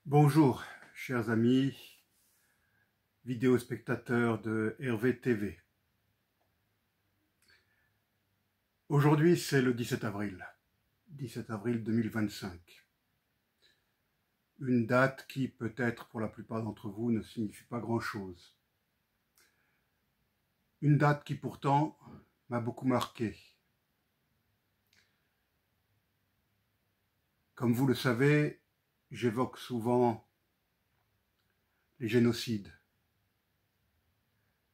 Bonjour, chers amis, vidéospectateurs de Hervé TV. Aujourd'hui, c'est le 17 avril 2025. Une date qui, peut-être pour la plupart d'entre vous, ne signifie pas grand-chose. Une date qui, pourtant, m'a beaucoup marqué. Comme vous le savez, j'évoque souvent les génocides.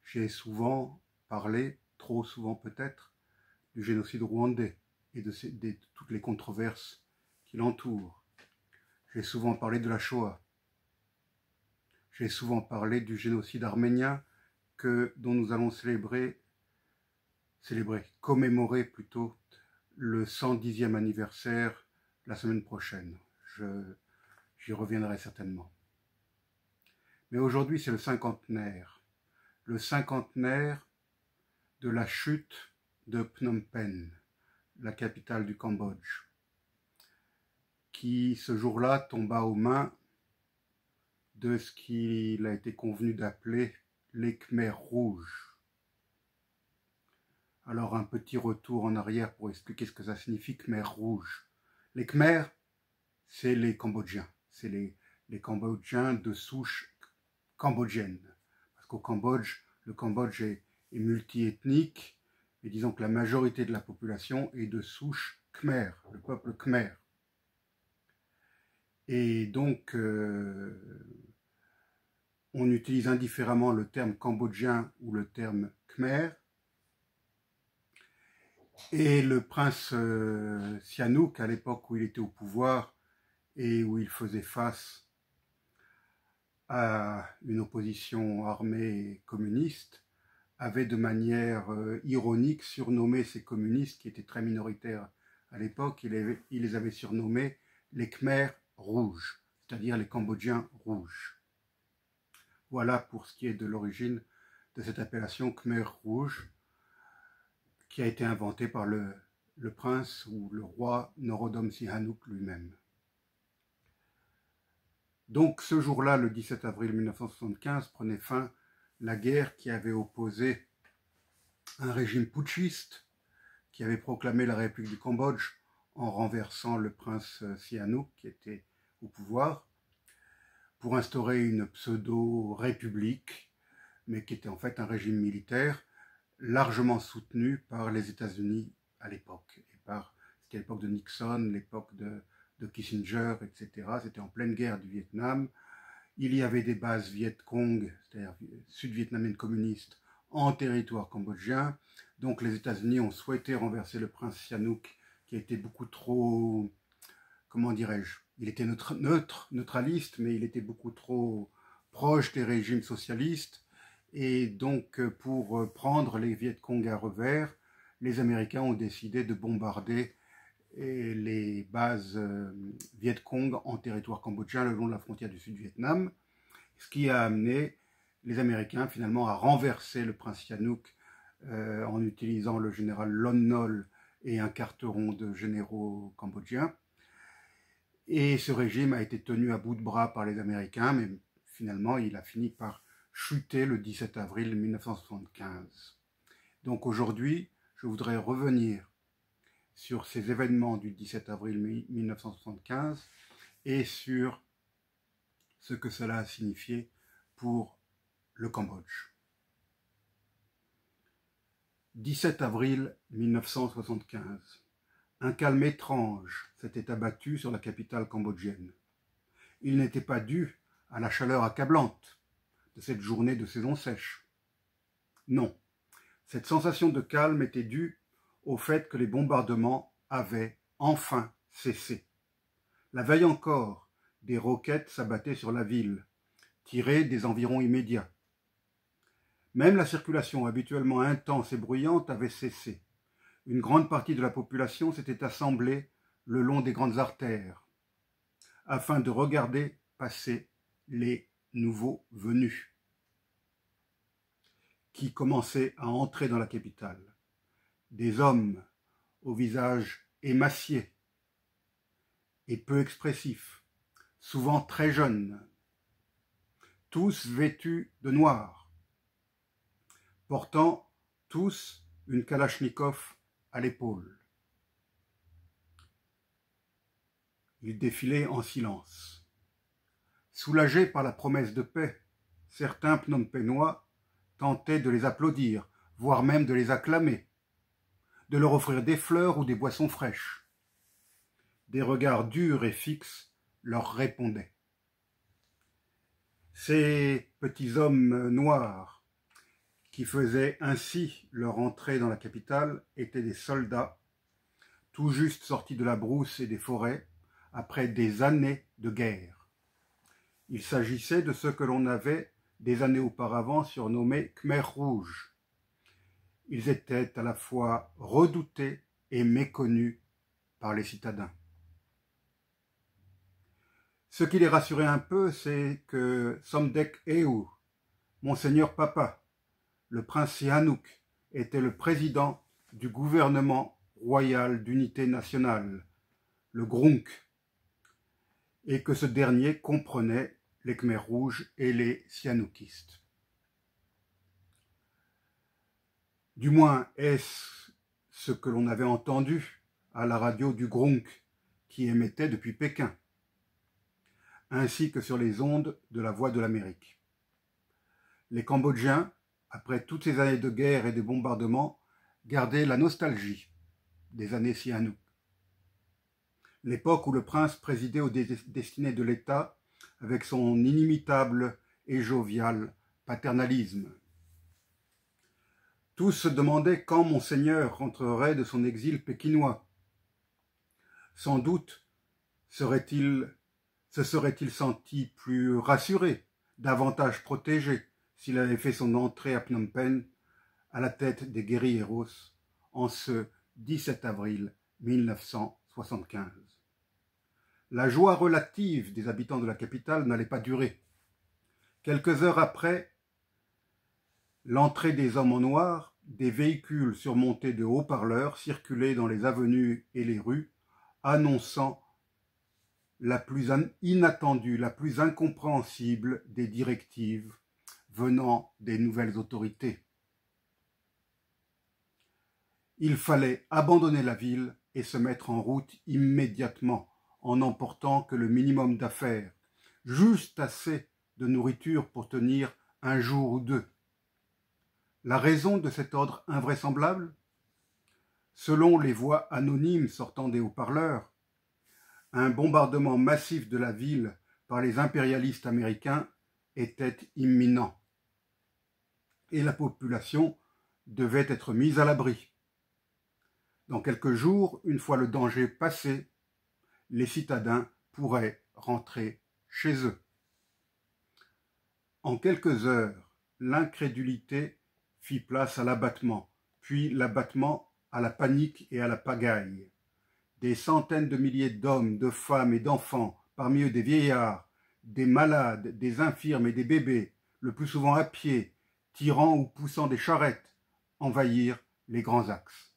J'ai souvent parlé, trop souvent peut-être, du génocide rwandais et de toutes les controverses qui l'entourent. J'ai souvent parlé de la Shoah. J'ai souvent parlé du génocide arménien dont nous allons commémorer plutôt le 110e anniversaire la semaine prochaine. J'y reviendrai certainement. Mais aujourd'hui, c'est le cinquantenaire de la chute de Phnom Penh, la capitale du Cambodge, qui ce jour-là tomba aux mains de ce qu'il a été convenu d'appeler les Khmers rouges. Alors un petit retour en arrière pour expliquer ce que ça signifie Khmers rouges. Les Khmers, c'est les Cambodgiens, c'est les Cambodgiens de souche cambodgienne. Parce qu'au Cambodge, le Cambodge est multiethnique, et disons que la majorité de la population est de souche Khmer, le peuple Khmer. Et donc, on utilise indifféremment le terme cambodgien ou le terme Khmer. Et le prince Sihanouk, à l'époque où il était au pouvoir et où il faisait face à une opposition armée communiste, avait de manière ironique surnommé ces communistes, qui étaient très minoritaires à l'époque, il les avait surnommés les Khmers rouges, c'est-à-dire les Cambodgiens rouges. Voilà pour ce qui est de l'origine de cette appellation Khmer rouge, qui a été inventé par le prince ou le roi Norodom Sihanouk lui-même. Donc ce jour-là, le 17 avril 1975, prenait fin la guerre qui avait opposé un régime putschiste qui avait proclamé la République du Cambodge en renversant le prince Sihanouk qui était au pouvoir pour instaurer une pseudo-république, mais qui était en fait un régime militaire largement soutenu par les États-Unis à l'époque, et c'était l'époque de Nixon, l'époque de Kissinger, etc. C'était en pleine guerre du Vietnam. Il y avait des bases Viet Cong, c'est-à-dire sud-vietnamiennes communistes, en territoire cambodgien. Donc les États-Unis ont souhaité renverser le prince Sihanouk, qui était beaucoup trop, comment dirais-je, il était neutraliste, mais il était beaucoup trop proche des régimes socialistes. Et donc, pour prendre les Viet Cong à revers, les Américains ont décidé de bombarder les bases Viet Cong en territoire cambodgien le long de la frontière du Sud-Vietnam, ce qui a amené les Américains finalement à renverser le prince Sihanouk en utilisant le général Lon Nol et un carteron de généraux cambodgiens. Et ce régime a été tenu à bout de bras par les Américains, mais finalement il a fini par chuter le 17 avril 1975. Donc aujourd'hui, je voudrais revenir sur ces événements du 17 avril 1975 et sur ce que cela a signifié pour le Cambodge. 17 avril 1975. Un calme étrange s'était abattu sur la capitale cambodgienne. Il n'était pas dû à la chaleur accablante de cette journée de saison sèche. Non, cette sensation de calme était due au fait que les bombardements avaient enfin cessé. La veille encore, des roquettes s'abattaient sur la ville, tirées des environs immédiats. Même la circulation habituellement intense et bruyante avait cessé. Une grande partie de la population s'était assemblée le long des grandes artères, afin de regarder passer les nouveaux venus, qui commençaient à entrer dans la capitale. Des hommes au visage émacié et peu expressif, souvent très jeunes, tous vêtus de noir, portant tous une kalachnikov à l'épaule. Ils défilaient en silence. Soulagés par la promesse de paix, certains Phnom-Pénois tentaient de les applaudir, voire même de les acclamer, de leur offrir des fleurs ou des boissons fraîches. Des regards durs et fixes leur répondaient. Ces petits hommes noirs qui faisaient ainsi leur entrée dans la capitale étaient des soldats, tout juste sortis de la brousse et des forêts, après des années de guerre. Il s'agissait de ceux que l'on avait des années auparavant surnommés Khmer rouges. Ils étaient à la fois redoutés et méconnus par les citadins. Ce qui les rassurait un peu, c'est que Somdek Ewu, Monseigneur Papa, le prince Sihanouk, était le président du gouvernement royal d'unité nationale, le GRUNC, et que ce dernier comprenait les Khmers rouges et les Sihanoukistes. Du moins, est-ce ce que l'on avait entendu à la radio du GRUNC qui émettait depuis Pékin, ainsi que sur les ondes de la Voix de l'Amérique. Les Cambodgiens, après toutes ces années de guerre et de bombardements, gardaient la nostalgie des années Sihanouk, l'époque où le prince présidait aux destinées de l'État avec son inimitable et jovial paternalisme. Tous se demandaient quand Monseigneur rentrerait de son exil pékinois. Sans doute se serait-il senti plus rassuré, davantage protégé, s'il avait fait son entrée à Phnom Penh à la tête des guerrilleros en ce 17 avril 1975. La joie relative des habitants de la capitale n'allait pas durer. Quelques heures après l'entrée des hommes en noir, des véhicules surmontés de haut-parleurs circulaient dans les avenues et les rues, annonçant la plus inattendue, la plus incompréhensible des directives venant des nouvelles autorités. Il fallait abandonner la ville et se mettre en route immédiatement, en n'emportant que le minimum d'affaires, juste assez de nourriture pour tenir un jour ou deux. La raison de cet ordre invraisemblable? Selon les voix anonymes sortant des haut-parleurs, un bombardement massif de la ville par les impérialistes américains était imminent et la population devait être mise à l'abri. Dans quelques jours, une fois le danger passé, les citadins pourraient rentrer chez eux. En quelques heures, l'incrédulité fit place à l'abattement, puis l'abattement à la panique et à la pagaille. Des centaines de milliers d'hommes, de femmes et d'enfants, parmi eux des vieillards, des malades, des infirmes et des bébés, le plus souvent à pied, tirant ou poussant des charrettes, envahirent les grands axes.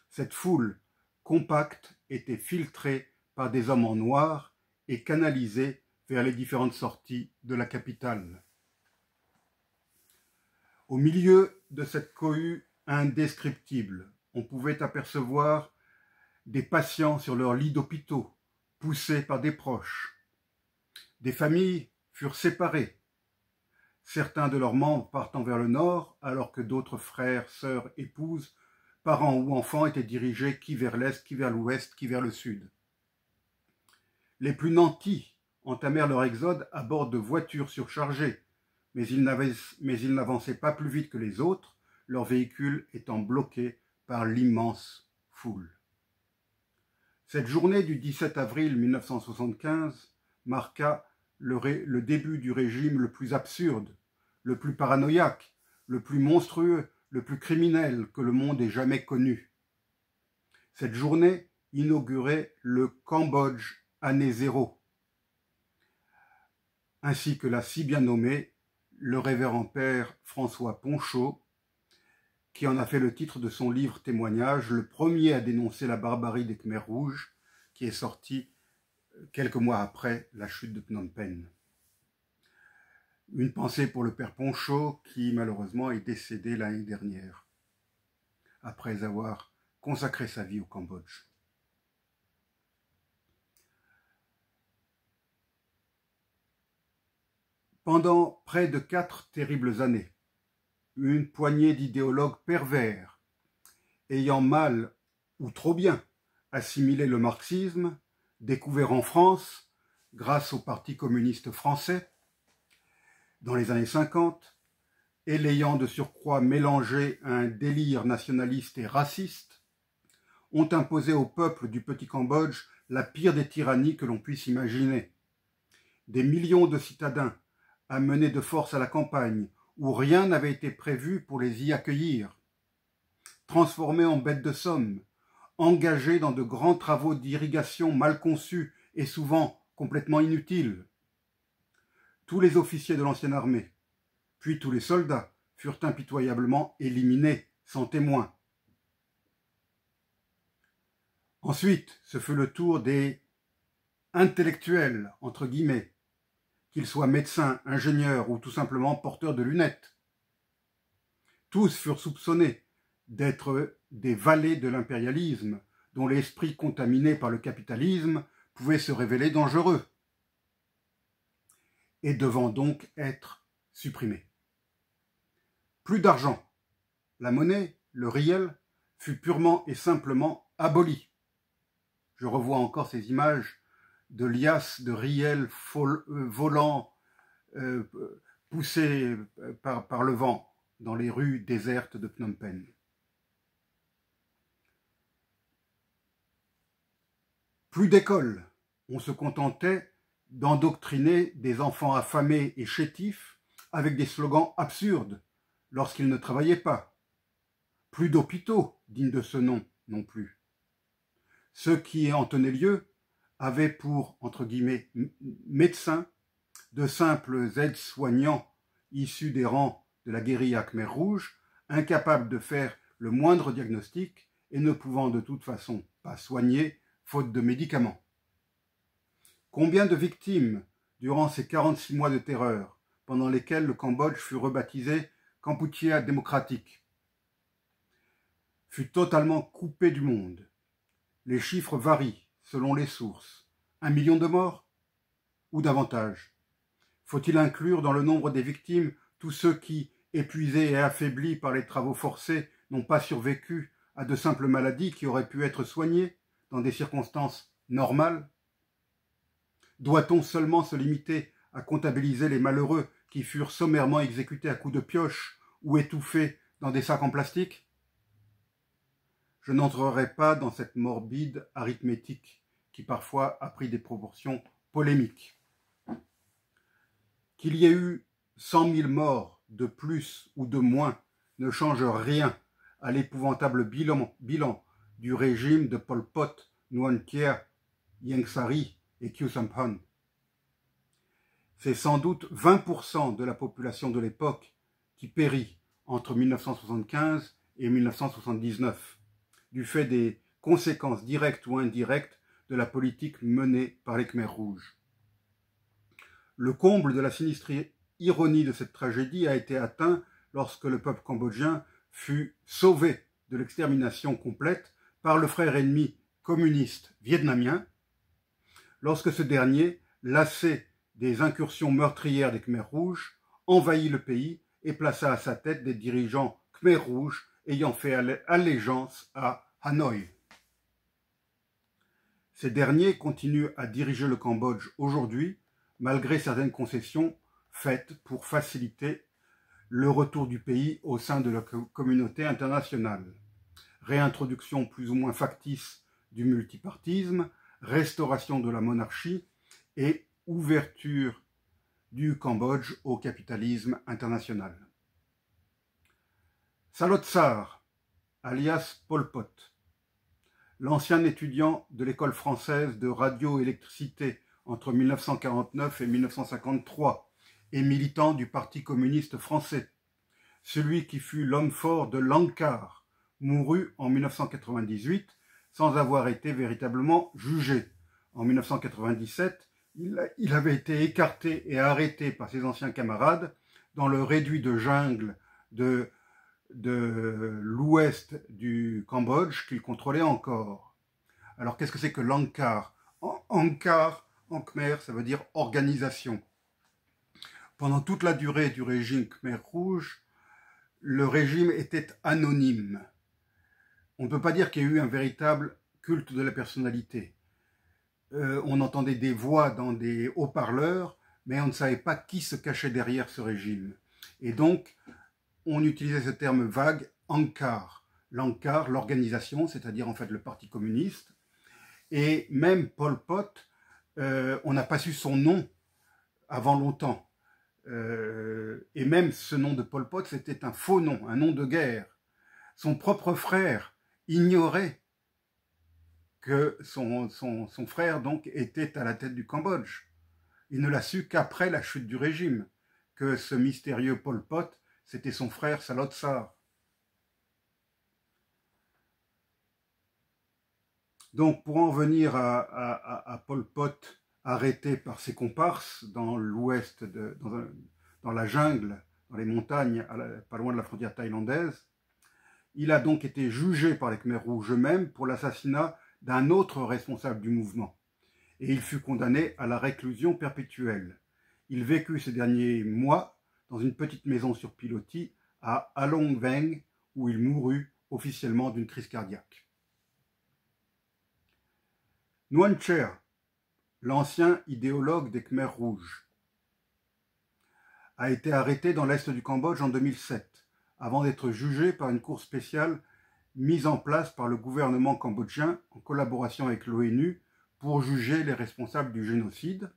Cette foule compacte était filtrée par des hommes en noir et canalisée vers les différentes sorties de la capitale. Au milieu de cette cohue indescriptible, on pouvait apercevoir des patients sur leurs lits d'hôpitaux, poussés par des proches. Des familles furent séparées, certains de leurs membres partant vers le nord, alors que d'autres frères, sœurs, épouses, parents ou enfants étaient dirigés qui vers l'est, qui vers l'ouest, qui vers le sud. Les plus nantis entamèrent leur exode à bord de voitures surchargées, mais ils n'avançaient pas plus vite que les autres, leurs véhicules étant bloqués par l'immense foule. Cette journée du 17 avril 1975 marqua le début du régime le plus absurde, le plus paranoïaque, le plus monstrueux, le plus criminel que le monde ait jamais connu. Cette journée inaugurait le Cambodge année zéro, ainsi que l'a si bien nommé le révérend père François Ponchot, qui en a fait le titre de son livre témoignage, le premier à dénoncer la barbarie des Khmers rouges, qui est sorti quelques mois après la chute de Phnom Penh. Une pensée pour le père Poncho qui malheureusement est décédé l'année dernière, après avoir consacré sa vie au Cambodge. Pendant près de 4 terribles années, une poignée d'idéologues pervers, ayant mal ou trop bien assimilé le marxisme, découvert en France grâce au Parti communiste français dans les années 50, et l'ayant de surcroît mélangé à un délire nationaliste et raciste, ont imposé au peuple du petit Cambodge la pire des tyrannies que l'on puisse imaginer. Des millions de citadins amenés de force à la campagne, où rien n'avait été prévu pour les y accueillir, transformés en bêtes de somme, engagés dans de grands travaux d'irrigation mal conçus et souvent complètement inutiles. Tous les officiers de l'ancienne armée, puis tous les soldats, furent impitoyablement éliminés, sans témoins. Ensuite, ce fut le tour des intellectuels, entre guillemets, qu'ils soient médecins, ingénieurs ou tout simplement porteurs de lunettes. Tous furent soupçonnés d'être des valets de l'impérialisme, dont l'esprit contaminé par le capitalisme pouvait se révéler dangereux, et devant donc être supprimés. Plus d'argent. La monnaie, le riel, fut purement et simplement abolie. Je revois encore ces images de liasses de riel volant, poussés par le vent dans les rues désertes de Phnom Penh. Plus d'école. On se contentait d'endoctriner des enfants affamés et chétifs avec des slogans absurdes lorsqu'ils ne travaillaient pas. Plus d'hôpitaux dignes de ce nom non plus. Ceux qui en tenaient lieu avaient pour, entre guillemets, médecins, de simples aides-soignants issus des rangs de la guérilla Khmer Rouge, incapables de faire le moindre diagnostic et ne pouvant de toute façon pas soigner, faute de médicaments. Combien de victimes durant ces 46 mois de terreur, pendant lesquels le Cambodge fut rebaptisé Kampuchea démocratique, fut totalement coupé du monde. Les chiffres varient selon les sources. 1 million de morts ou davantage? Faut-il inclure dans le nombre des victimes tous ceux qui, épuisés et affaiblis par les travaux forcés, n'ont pas survécu à de simples maladies qui auraient pu être soignées dans des circonstances normales? Doit-on seulement se limiter à comptabiliser les malheureux qui furent sommairement exécutés à coups de pioche ou étouffés dans des sacs en plastique? Je n'entrerai pas dans cette morbide arithmétique qui parfois a pris des proportions polémiques. Qu'il y ait eu 100 000 morts de plus ou de moins ne change rien à l'épouvantable bilan du régime de Pol Pot, Nuon Kier, Ieng Sary et Khieu Samphan. C'est sans doute 20% de la population de l'époque qui périt entre 1975 et 1979, du fait des conséquences directes ou indirectes de la politique menée par les Khmers rouges. Le comble de la sinistre ironie de cette tragédie a été atteint lorsque le peuple cambodgien fut sauvé de l'extermination complète par le frère ennemi communiste vietnamien, lorsque ce dernier, lassé des incursions meurtrières des Khmers rouges, envahit le pays et plaça à sa tête des dirigeants Khmers rouges ayant fait allégeance à Hanoï. Ces derniers continuent à diriger le Cambodge aujourd'hui, malgré certaines concessions faites pour faciliter le retour du pays au sein de la communauté internationale. Réintroduction plus ou moins factice du multipartisme, restauration de la monarchie et ouverture du Cambodge au capitalisme international. Salotsar, alias Pol Pot, l'ancien étudiant de l'école française de radioélectricité entre 1949 et 1953 et militant du Parti communiste français, celui qui fut l'homme fort de Langkar, mourut en 1998 sans avoir été véritablement jugé, en 1997, il avait été écarté et arrêté par ses anciens camarades dans le réduit de jungle de l'ouest du Cambodge qu'il contrôlait encore. Alors qu'est-ce que c'est que l'Angkar? Angkar, en khmer, ça veut dire organisation. Pendant toute la durée du régime Khmer Rouge, le régime était anonyme. On ne peut pas dire qu'il y a eu un véritable culte de la personnalité. On entendait des voix dans des haut-parleurs, mais on ne savait pas qui se cachait derrière ce régime. Et donc, on utilisait ce terme vague, Angkar. L'Angkar, l'organisation, c'est-à-dire en fait le Parti communiste. Et même Pol Pot, on n'a pas su son nom avant longtemps. Et même ce nom de Pol Pot, c'était un faux nom, un nom de guerre. Son propre frère ignorait que son frère donc était à la tête du Cambodge. Il ne l'a su qu'après la chute du régime, que ce mystérieux Pol Pot, c'était son frère Salot Sar. Donc pour en venir à Pol Pot, arrêté par ses comparses dans l'ouest, dans la jungle, dans les montagnes, pas loin de la frontière thaïlandaise, il a donc été jugé par les Khmers rouges eux-mêmes pour l'assassinat d'un autre responsable du mouvement. Et il fut condamné à la réclusion perpétuelle. Il vécut ces derniers mois dans une petite maison sur pilotis à Along Veng, où il mourut officiellement d'une crise cardiaque. Nuon Chea, l'ancien idéologue des Khmers rouges, a été arrêté dans l'est du Cambodge en 2007, avant d'être jugé par une cour spéciale mise en place par le gouvernement cambodgien en collaboration avec l'ONU pour juger les responsables du génocide.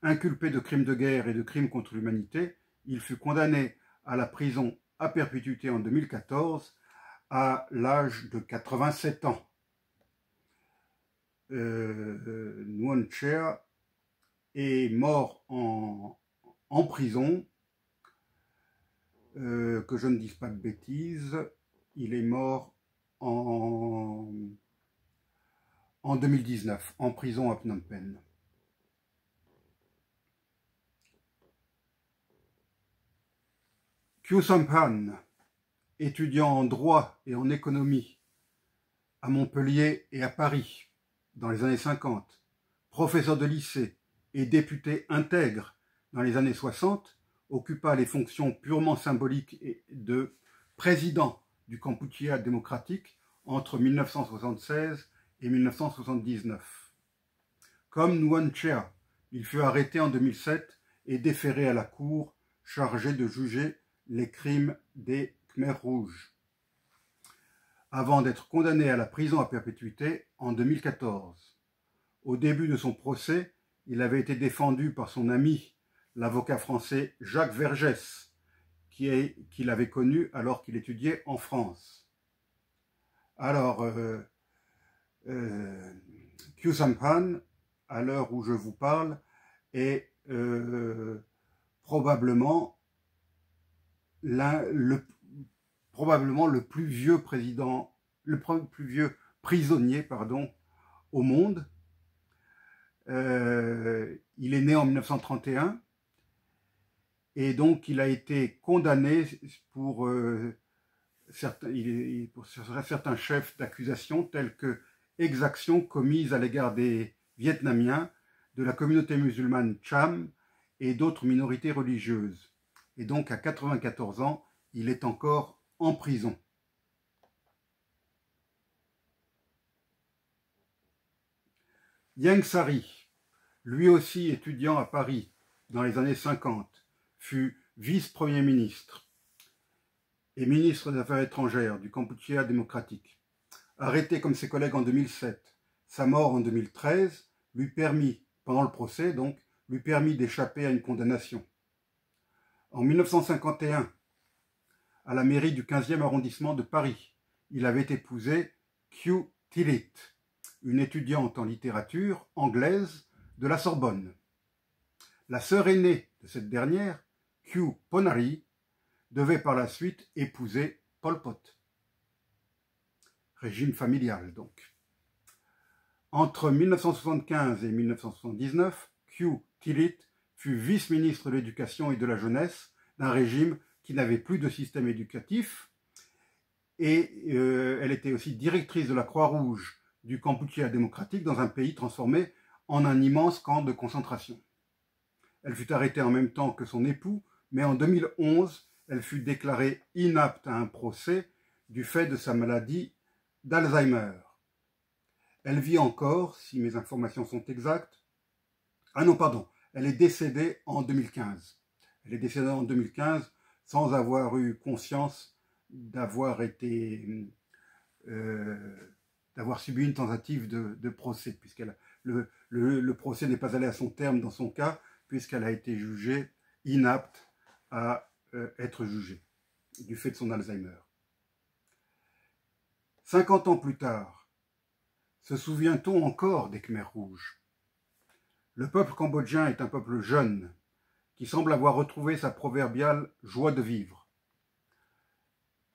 Inculpé de crimes de guerre et de crimes contre l'humanité, il fut condamné à la prison à perpétuité en 2014 à l'âge de 87 ans. Nuon Chea est mort en prison, que je ne dise pas de bêtises, il est mort en 2019, en prison à Phnom Penh. Khieu Samphan, étudiant en droit et en économie à Montpellier et à Paris dans les années 50, professeur de lycée et député intègre dans les années 60, occupa les fonctions purement symboliques de président du Kampuchea démocratique entre 1976 et 1979. Comme Nuon Chea, il fut arrêté en 2007 et déféré à la cour chargée de juger les crimes des Khmers rouges, avant d'être condamné à la prison à perpétuité en 2014. Au début de son procès, il avait été défendu par son ami, l'avocat français Jacques Vergès, qu'il avait connu alors qu'il étudiait en France. Alors, Khieu Samphan, à l'heure où je vous parle, est probablement le plus vieux prisonnier au monde. Il est né en 1931 et donc il a été condamné pour certains chefs d'accusation tels que exactions commises à l'égard des Vietnamiens, de la communauté musulmane Cham et d'autres minorités religieuses. Et donc à 94 ans, il est encore en prison. Ieng Sary, lui aussi étudiant à Paris dans les années 50, fut vice-premier ministre et ministre des Affaires étrangères du Kampuchea démocratique. Arrêté comme ses collègues en 2007, sa mort en 2013 lui permit, pendant le procès donc, lui permit d'échapper à une condamnation. En 1951, à la mairie du 15e arrondissement de Paris, il avait épousé Khieu Thilith, une étudiante en littérature anglaise de la Sorbonne. La sœur aînée de cette dernière, Khieu Phonari, devait par la suite épouser Pol Pot. Régime familial donc. Entre 1975 et 1979, Q Tillit fut vice-ministre de l'Éducation et de la Jeunesse d'un régime qui n'avait plus de système éducatif, et elle était aussi directrice de la Croix-Rouge du Kampuchea démocratique dans un pays transformé en un immense camp de concentration. Elle fut arrêtée en même temps que son époux, mais en 2011, elle fut déclarée inapte à un procès du fait de sa maladie d'Alzheimer. Elle vit encore, si mes informations sont exactes. Ah non, pardon, elle est décédée en 2015. Elle est décédée en 2015 sans avoir eu conscience d'avoir subi une tentative de procès, le procès n'est pas allé à son terme dans son cas, puisqu'elle a été jugée inapte à être jugée, du fait de son Alzheimer. 50 ans plus tard, se souvient-on encore des Khmers rouges? Le peuple cambodgien est un peuple jeune, qui semble avoir retrouvé sa proverbiale joie de vivre.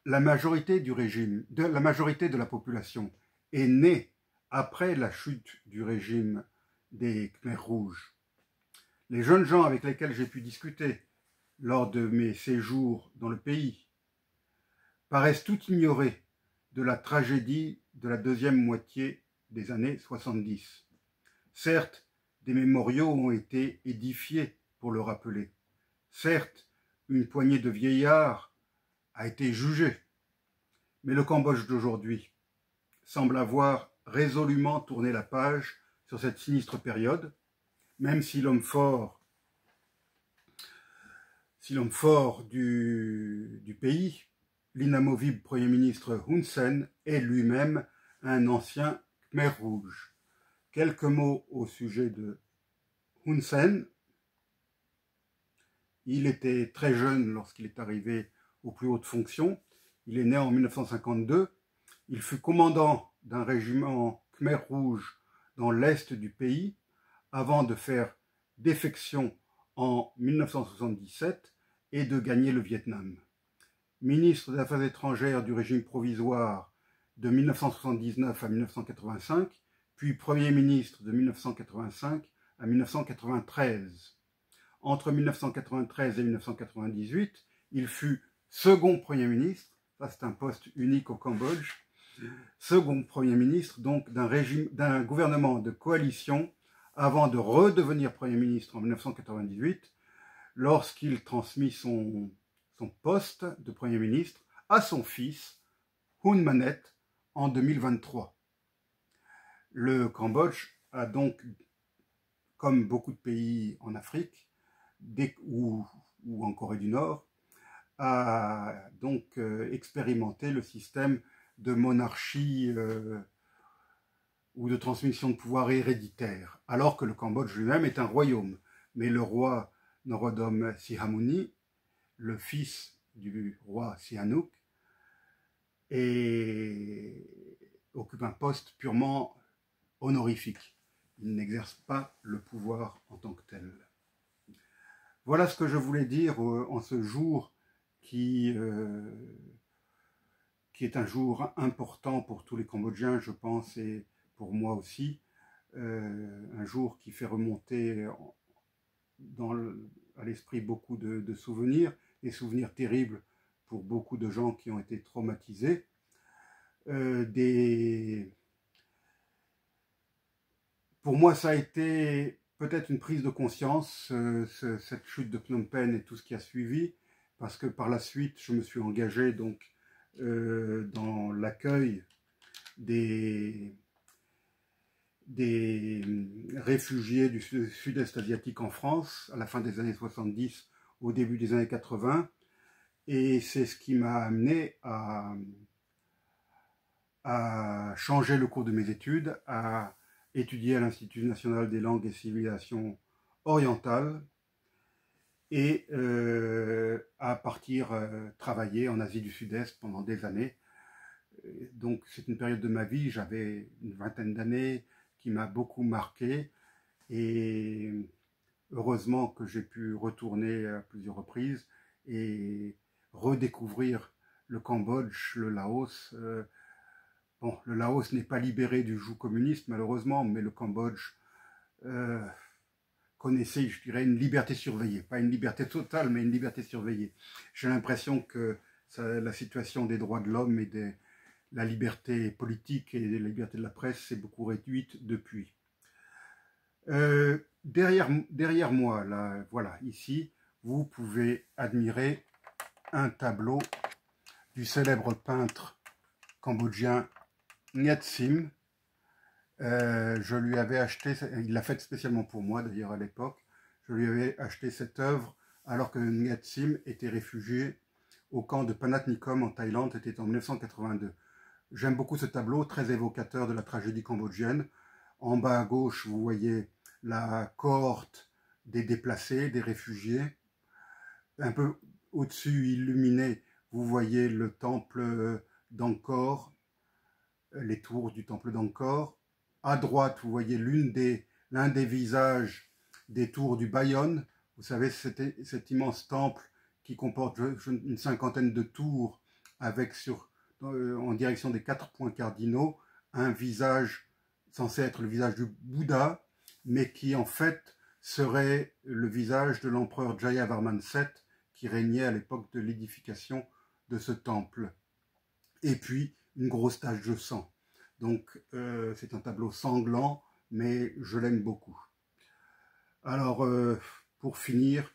La majorité de la population est née après la chute du régime des Khmers rouges. Les jeunes gens avec lesquels j'ai pu discuter lors de mes séjours dans le pays paraissent tout ignorer de la tragédie de la deuxième moitié des années 70. Certes, des mémoriaux ont été édifiés pour le rappeler. Certes, une poignée de vieillards a été jugée. Mais le Cambodge d'aujourd'hui semble avoir résolument tourné la page sur cette sinistre période, même si l'homme fort du pays, l'inamovible Premier ministre Hun Sen, est lui-même un ancien Khmer rouge. Quelques mots au sujet de Hun Sen. Il était très jeune lorsqu'il est arrivé aux plus hautes fonctions. Il est né en 1952. Il fut commandant d'un régiment Khmer rouge dans l'est du pays avant de faire défection en 1977 et de gagner le Vietnam. Ministre des Affaires étrangères du régime provisoire de 1979 à 1985, puis Premier ministre de 1985 à 1993. Entre 1993 et 1998, il fut second Premier ministre, ça c'est un poste unique au Cambodge, second Premier ministre donc d'un gouvernement de coalition avant de redevenir Premier ministre en 1998 lorsqu'il transmit son poste de Premier ministre à son fils Hun Manet en 2023. Le Cambodge a donc, comme beaucoup de pays en Afrique ou en Corée du Nord, a donc expérimenté le système de monarchie ou de transmission de pouvoir héréditaire, alors que le Cambodge lui-même est un royaume. Mais le roi Norodom Sihamoni, le fils du roi Sihanouk, occupe un poste purement honorifique. Il n'exerce pas le pouvoir en tant que tel. Voilà ce que je voulais dire en ce jour qui est un jour important pour tous les Cambodgiens, je pense, et pour moi aussi. Un jour qui fait remonter à l'esprit beaucoup de souvenirs, des souvenirs terribles pour beaucoup de gens qui ont été traumatisés. Pour moi, ça a été peut-être une prise de conscience, cette chute de Phnom Penh et tout ce qui a suivi, parce que par la suite, je me suis engagé donc dans l'accueil des réfugiés du sud-est asiatique en France, à la fin des années 70, au début des années 80, et c'est ce qui m'a amené à changer le cours de mes études, à étudier à l'Institut national des langues et civilisations orientales et à partir travailler en Asie du Sud-Est pendant des années. Donc c'est une période de ma vie, j'avais une vingtaine d'années, qui m'a beaucoup marqué et heureusement que j'ai pu retourner à plusieurs reprises et redécouvrir le Cambodge, le Laos, Bon, le Laos n'est pas libéré du joug communiste, malheureusement, mais le Cambodge connaissait, je dirais, une liberté surveillée. Pas une liberté totale, mais une liberté surveillée. J'ai l'impression que la situation des droits de l'homme et de la liberté politique et la liberté de la presse s'est beaucoup réduite depuis. Derrière moi, là, voilà, ici, vous pouvez admirer un tableau du célèbre peintre cambodgien Nguyet Sim. Je lui avais acheté, il l'a fait spécialement pour moi d'ailleurs à l'époque, je lui avais acheté cette œuvre alors que Nguyet Sim était réfugié au camp de Panatnikom en Thaïlande, c'était en 1982. J'aime beaucoup ce tableau, très évocateur de la tragédie cambodgienne. En bas à gauche, vous voyez la cohorte des déplacés, des réfugiés. Un peu au-dessus, illuminé, vous voyez le temple d'Angkor, les tours du temple d'Angkor. À droite, vous voyez l'un des visages des tours du Bayon. Vous savez, cet immense temple qui comporte une cinquantaine de tours avec en direction des 4 points cardinaux un visage censé être le visage du Bouddha, mais qui en fait serait le visage de l'empereur Jayavarman VII qui régnait à l'époque de l'édification de ce temple. Et puis une grosse tache de sang. Donc c'est un tableau sanglant, mais je l'aime beaucoup. Alors pour finir,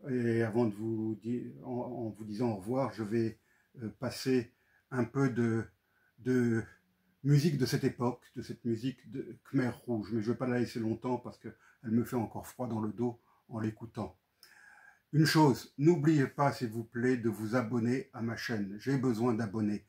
et avant de vous dire, en vous disant au revoir, je vais passer un peu de musique de cette époque, de cette musique de Khmer Rouge, mais je ne vais pas la laisser longtemps parce qu'elle me fait encore froid dans le dos en l'écoutant. Une chose, n'oubliez pas s'il vous plaît de vous abonner à ma chaîne, j'ai besoin d'abonnés.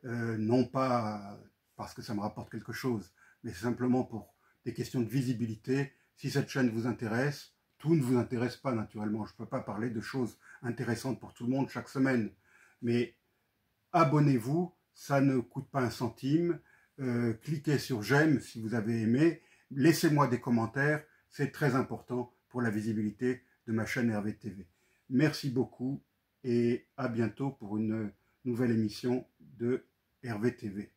Non pas parce que ça me rapporte quelque chose, mais simplement pour des questions de visibilité. Si cette chaîne vous intéresse, tout ne vous intéresse pas naturellement. Je ne peux pas parler de choses intéressantes pour tout le monde chaque semaine. Mais abonnez-vous, ça ne coûte pas un centime. Cliquez sur j'aime si vous avez aimé. Laissez-moi des commentaires, c'est très important pour la visibilité de ma chaîne Hervé TV. Merci beaucoup et à bientôt pour une nouvelle émission de Hervé TV.